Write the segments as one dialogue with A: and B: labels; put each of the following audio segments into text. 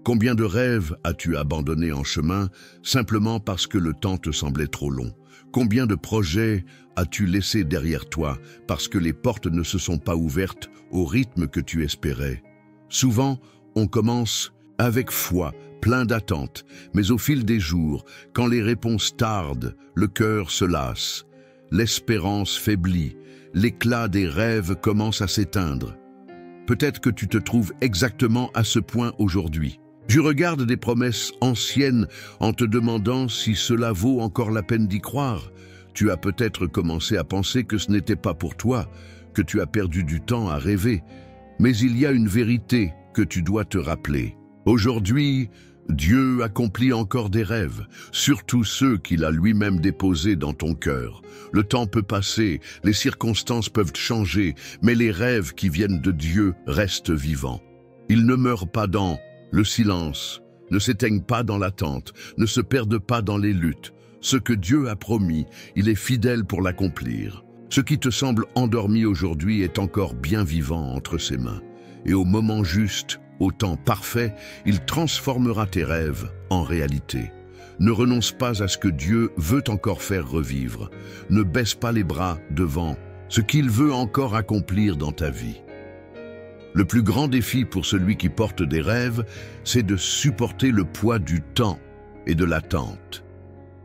A: Combien de rêves as-tu abandonnés en chemin simplement parce que le temps te semblait trop long? Combien de projets as-tu laissés derrière toi parce que les portes ne se sont pas ouvertes au rythme que tu espérais? Souvent, on commence avec foi, plein d'attentes, mais au fil des jours, quand les réponses tardent, le cœur se lasse, l'espérance faiblit, l'éclat des rêves commence à s'éteindre. Peut-être que tu te trouves exactement à ce point aujourd'hui. Tu regardes des promesses anciennes en te demandant si cela vaut encore la peine d'y croire. Tu as peut-être commencé à penser que ce n'était pas pour toi, que tu as perdu du temps à rêver. Mais il y a une vérité que tu dois te rappeler. Aujourd'hui, Dieu accomplit encore des rêves, surtout ceux qu'il a lui-même déposés dans ton cœur. Le temps peut passer, les circonstances peuvent changer, mais les rêves qui viennent de Dieu restent vivants. Ils ne meurent pas dans le silence, ne s'éteignent pas dans l'attente, ne se perdent pas dans les luttes. Ce que Dieu a promis, il est fidèle pour l'accomplir. Ce qui te semble endormi aujourd'hui est encore bien vivant entre ses mains. Et au moment juste, au temps parfait, il transformera tes rêves en réalité. Ne renonce pas à ce que Dieu veut encore faire revivre. Ne baisse pas les bras devant ce qu'il veut encore accomplir dans ta vie. Le plus grand défi pour celui qui porte des rêves, c'est de supporter le poids du temps et de l'attente.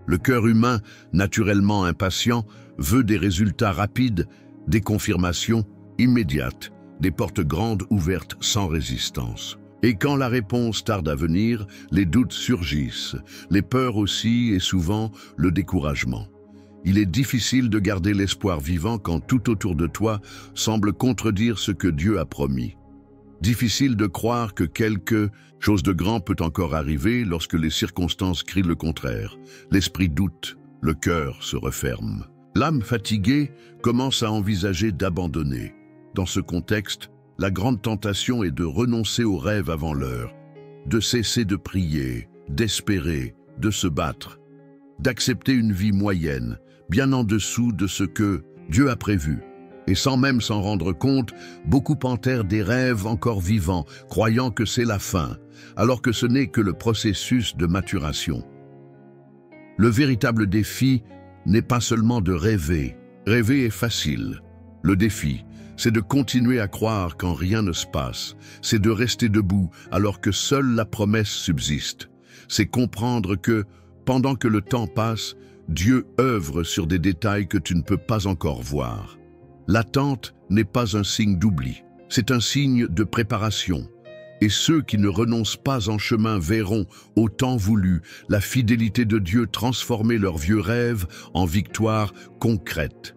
A: Le cœur humain, naturellement impatient, veut des résultats rapides, des confirmations immédiates, des portes grandes ouvertes sans résistance. Et quand la réponse tarde à venir, les doutes surgissent, les peurs aussi et souvent le découragement. Il est difficile de garder l'espoir vivant quand tout autour de toi semble contredire ce que Dieu a promis. Difficile de croire que quelque chose de grand peut encore arriver lorsque les circonstances crient le contraire. L'esprit doute, le cœur se referme. L'âme fatiguée commence à envisager d'abandonner. Dans ce contexte, la grande tentation est de renoncer aux rêves avant l'heure, de cesser de prier, d'espérer, de se battre, d'accepter une vie moyenne, bien en dessous de ce que Dieu a prévu. Et sans même s'en rendre compte, beaucoup enterrent des rêves encore vivants, croyant que c'est la fin, alors que ce n'est que le processus de maturation. Le véritable défi n'est pas seulement de rêver. Rêver est facile. Le défi, c'est de continuer à croire quand rien ne se passe. C'est de rester debout alors que seule la promesse subsiste. C'est comprendre que, pendant que le temps passe, Dieu œuvre sur des détails que tu ne peux pas encore voir. L'attente n'est pas un signe d'oubli, c'est un signe de préparation. Et ceux qui ne renoncent pas en chemin verront, au temps voulu, la fidélité de Dieu transformer leurs vieux rêves en victoires concrètes.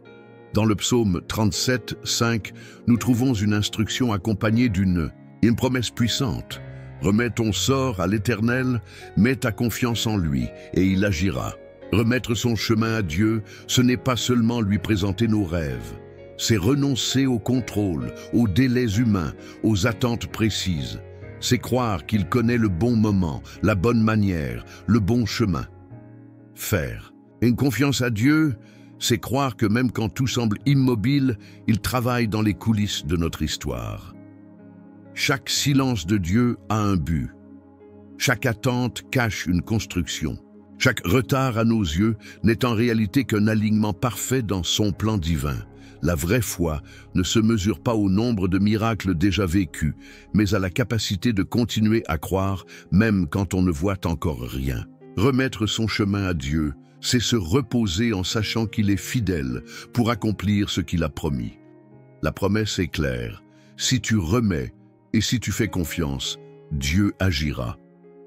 A: Dans le psaume 37, 5, nous trouvons une instruction accompagnée d'une promesse puissante. Remets ton sort à l'Éternel, mets ta confiance en lui, et il agira. Remettre son chemin à Dieu, ce n'est pas seulement lui présenter nos rêves. C'est renoncer au contrôle, aux délais humains, aux attentes précises. C'est croire qu'il connaît le bon moment, la bonne manière, le bon chemin. Faire. Et une confiance à Dieu, c'est croire que même quand tout semble immobile, il travaille dans les coulisses de notre histoire. Chaque silence de Dieu a un but. Chaque attente cache une construction. Chaque retard à nos yeux n'est en réalité qu'un alignement parfait dans son plan divin. La vraie foi ne se mesure pas au nombre de miracles déjà vécus, mais à la capacité de continuer à croire même quand on ne voit encore rien. Remettre son chemin à Dieu, c'est se reposer en sachant qu'il est fidèle pour accomplir ce qu'il a promis. La promesse est claire. Si tu remets et si tu fais confiance, Dieu agira.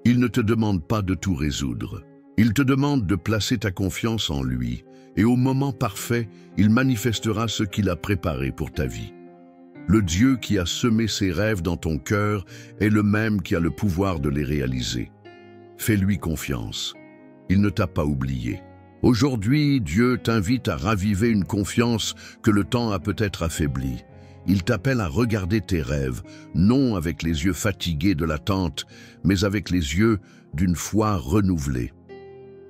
A: Il ne te demande pas de tout résoudre. Il te demande de placer ta confiance en lui. Et au moment parfait, il manifestera ce qu'il a préparé pour ta vie. Le Dieu qui a semé ses rêves dans ton cœur est le même qui a le pouvoir de les réaliser. Fais-lui confiance. Il ne t'a pas oublié. Aujourd'hui, Dieu t'invite à raviver une confiance que le temps a peut-être affaiblie. Il t'appelle à regarder tes rêves, non avec les yeux fatigués de l'attente, mais avec les yeux d'une foi renouvelée.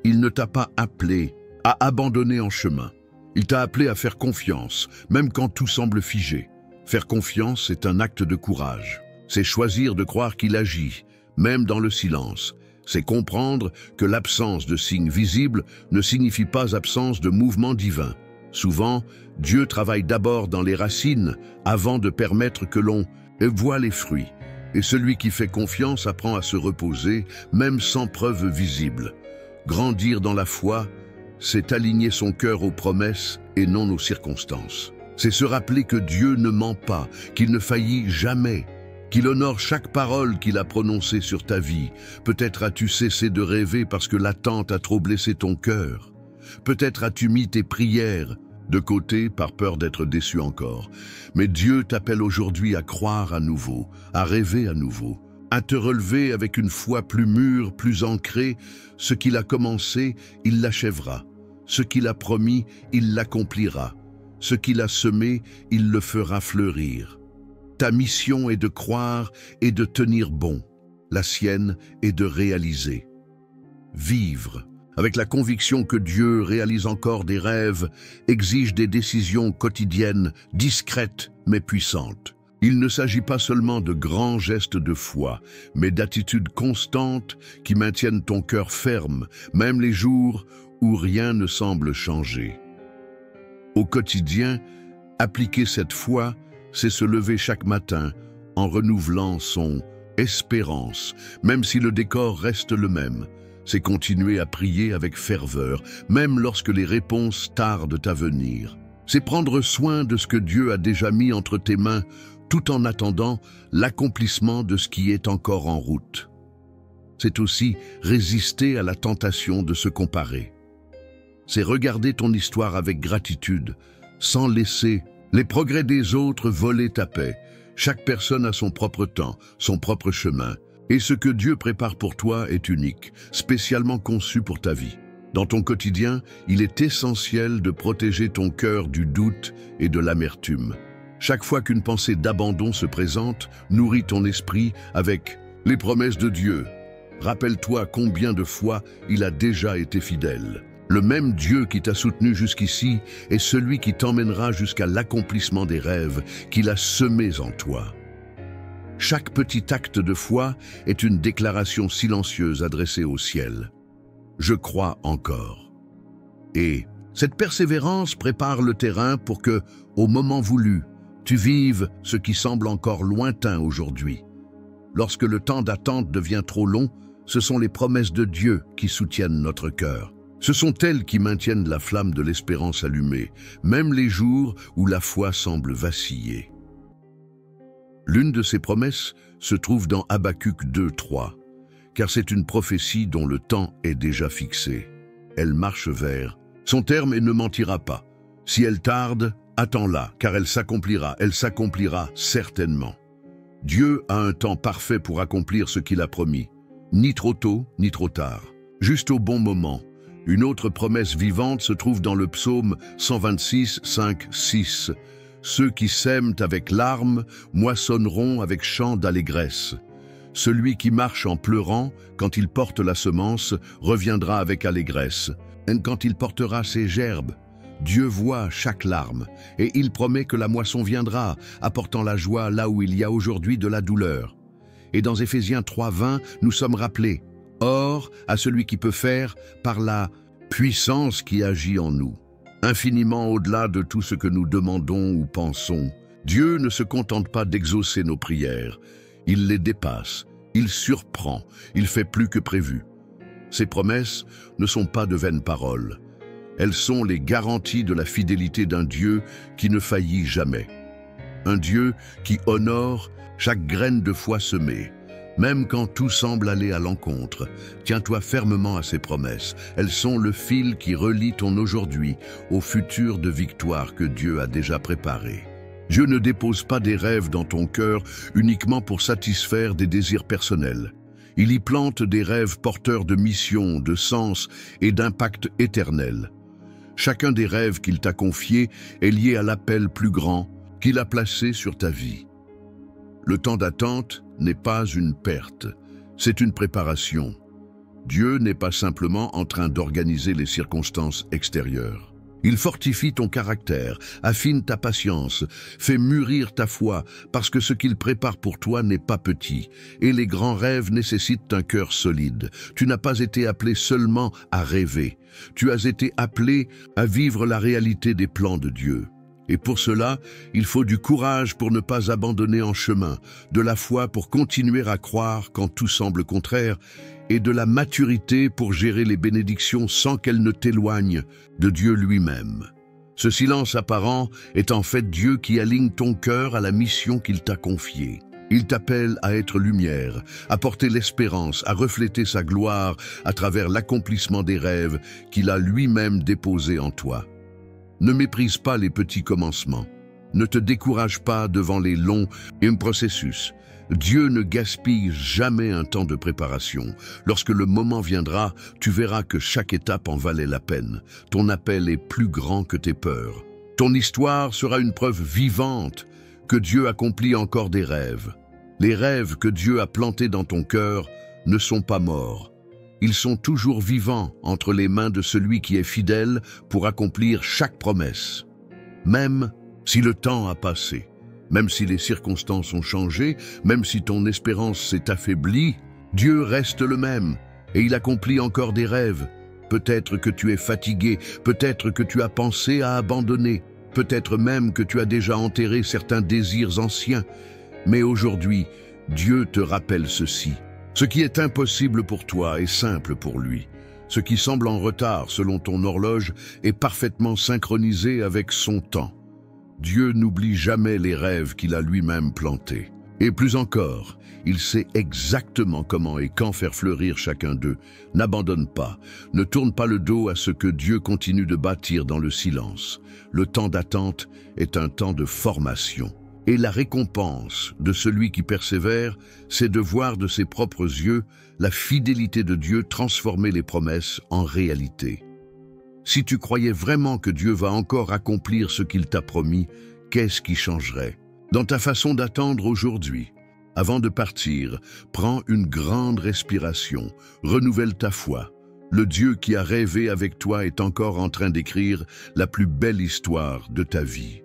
A: Il ne t'a pas appelé à abandonner en chemin. Il t'a appelé à faire confiance, même quand tout semble figé. Faire confiance est un acte de courage. C'est choisir de croire qu'il agit, même dans le silence. C'est comprendre que l'absence de signes visibles ne signifie pas absence de mouvement divin. Souvent, Dieu travaille d'abord dans les racines avant de permettre que l'on voie les fruits. Et celui qui fait confiance apprend à se reposer, même sans preuve visible. Grandir dans la foi, c'est aligner son cœur aux promesses et non aux circonstances. C'est se rappeler que Dieu ne ment pas, qu'il ne faillit jamais, qu'il honore chaque parole qu'il a prononcée sur ta vie. Peut-être as-tu cessé de rêver parce que l'attente a trop blessé ton cœur. Peut-être as-tu mis tes prières de côté par peur d'être déçu encore. Mais Dieu t'appelle aujourd'hui à croire à nouveau, à rêver à nouveau, à te relever avec une foi plus mûre, plus ancrée. Ce qu'il a commencé, il l'achèvera. Ce qu'il a promis, il l'accomplira. Ce qu'il a semé, il le fera fleurir. Ta mission est de croire et de tenir bon. La sienne est de réaliser. Vivre avec la conviction que Dieu réalise encore des rêves exige des décisions quotidiennes, discrètes mais puissantes. Il ne s'agit pas seulement de grands gestes de foi, mais d'attitudes constantes qui maintiennent ton cœur ferme, même les jours où rien ne semble changer. Au quotidien, appliquer cette foi, c'est se lever chaque matin en renouvelant son espérance, même si le décor reste le même. C'est continuer à prier avec ferveur, même lorsque les réponses tardent à venir. C'est prendre soin de ce que Dieu a déjà mis entre tes mains, tout en attendant l'accomplissement de ce qui est encore en route. C'est aussi résister à la tentation de se comparer. C'est regarder ton histoire avec gratitude, sans laisser les progrès des autres voler ta paix. Chaque personne a son propre temps, son propre chemin. Et ce que Dieu prépare pour toi est unique, spécialement conçu pour ta vie. Dans ton quotidien, il est essentiel de protéger ton cœur du doute et de l'amertume. Chaque fois qu'une pensée d'abandon se présente, nourris ton esprit avec les promesses de Dieu. Rappelle-toi combien de fois il a déjà été fidèle. Le même Dieu qui t'a soutenu jusqu'ici est celui qui t'emmènera jusqu'à l'accomplissement des rêves qu'il a semés en toi. Chaque petit acte de foi est une déclaration silencieuse adressée au ciel. Je crois encore. Et cette persévérance prépare le terrain pour que, au moment voulu, tu vives ce qui semble encore lointain aujourd'hui. Lorsque le temps d'attente devient trop long, ce sont les promesses de Dieu qui soutiennent notre cœur. Ce sont elles qui maintiennent la flamme de l'espérance allumée, même les jours où la foi semble vaciller. L'une de ces promesses se trouve dans Habacuc 2:3, car c'est une prophétie dont le temps est déjà fixé. Elle marche vers son terme et ne mentira pas. Si elle tarde, attends-la, car elle s'accomplira certainement. Dieu a un temps parfait pour accomplir ce qu'il a promis, ni trop tôt, ni trop tard, juste au bon moment. Une autre promesse vivante se trouve dans le psaume 126, 5, 6. Ceux qui sèment avec larmes moissonneront avec chant d'allégresse. Celui qui marche en pleurant, quand il porte la semence, reviendra avec allégresse. Et quand il portera ses gerbes, Dieu voit chaque larme, et il promet que la moisson viendra, apportant la joie là où il y a aujourd'hui de la douleur. Et dans Éphésiens 3:20, nous sommes rappelés, « Or, à celui qui peut faire, par la puissance qui agit en nous. » Infiniment au-delà de tout ce que nous demandons ou pensons, Dieu ne se contente pas d'exaucer nos prières. Il les dépasse, il surprend, il fait plus que prévu. Ces promesses ne sont pas de vaines paroles. Elles sont les garanties de la fidélité d'un Dieu qui ne faillit jamais. Un Dieu qui honore chaque graine de foi semée. Même quand tout semble aller à l'encontre, tiens-toi fermement à ces promesses. Elles sont le fil qui relie ton aujourd'hui au futur de victoire que Dieu a déjà préparé. Dieu ne dépose pas des rêves dans ton cœur uniquement pour satisfaire des désirs personnels. Il y plante des rêves porteurs de mission, de sens et d'impact éternel. Chacun des rêves qu'il t'a confiés est lié à l'appel plus grand qu'il a placé sur ta vie. Le temps d'attente n'est pas une perte, c'est une préparation. Dieu n'est pas simplement en train d'organiser les circonstances extérieures. Il fortifie ton caractère, affine ta patience, fait mûrir ta foi, parce que ce qu'il prépare pour toi n'est pas petit. Et les grands rêves nécessitent un cœur solide. Tu n'as pas été appelé seulement à rêver. Tu as été appelé à vivre la réalité des plans de Dieu. Et pour cela, il faut du courage pour ne pas abandonner en chemin, de la foi pour continuer à croire quand tout semble contraire, et de la maturité pour gérer les bénédictions sans qu'elles ne t'éloignent de Dieu lui-même. Ce silence apparent est en fait Dieu qui aligne ton cœur à la mission qu'il t'a confiée. Il t'appelle à être lumière, à porter l'espérance, à refléter sa gloire à travers l'accomplissement des rêves qu'il a lui-même déposés en toi. Ne méprise pas les petits commencements. Ne te décourage pas devant les longs processus. Dieu ne gaspille jamais un temps de préparation. Lorsque le moment viendra, tu verras que chaque étape en valait la peine. Ton appel est plus grand que tes peurs. Ton histoire sera une preuve vivante que Dieu accomplit encore des rêves. Les rêves que Dieu a plantés dans ton cœur ne sont pas morts. Ils sont toujours vivants entre les mains de celui qui est fidèle pour accomplir chaque promesse. Même si le temps a passé, même si les circonstances ont changé, même si ton espérance s'est affaiblie, Dieu reste le même et il accomplit encore des rêves. Peut-être que tu es fatigué, peut-être que tu as pensé à abandonner, peut-être même que tu as déjà enterré certains désirs anciens. Mais aujourd'hui, Dieu te rappelle ceci. Ce qui est impossible pour toi est simple pour lui. Ce qui semble en retard selon ton horloge est parfaitement synchronisé avec son temps. Dieu n'oublie jamais les rêves qu'il a lui-même plantés. Et plus encore, il sait exactement comment et quand faire fleurir chacun d'eux. N'abandonne pas, ne tourne pas le dos à ce que Dieu continue de bâtir dans le silence. Le temps d'attente est un temps de formation. Et la récompense de celui qui persévère, c'est de voir de ses propres yeux la fidélité de Dieu transformer les promesses en réalité. Si tu croyais vraiment que Dieu va encore accomplir ce qu'il t'a promis, qu'est-ce qui changerait? Dans ta façon d'attendre aujourd'hui, avant de partir, prends une grande respiration, renouvelle ta foi. Le Dieu qui a rêvé avec toi est encore en train d'écrire la plus belle histoire de ta vie.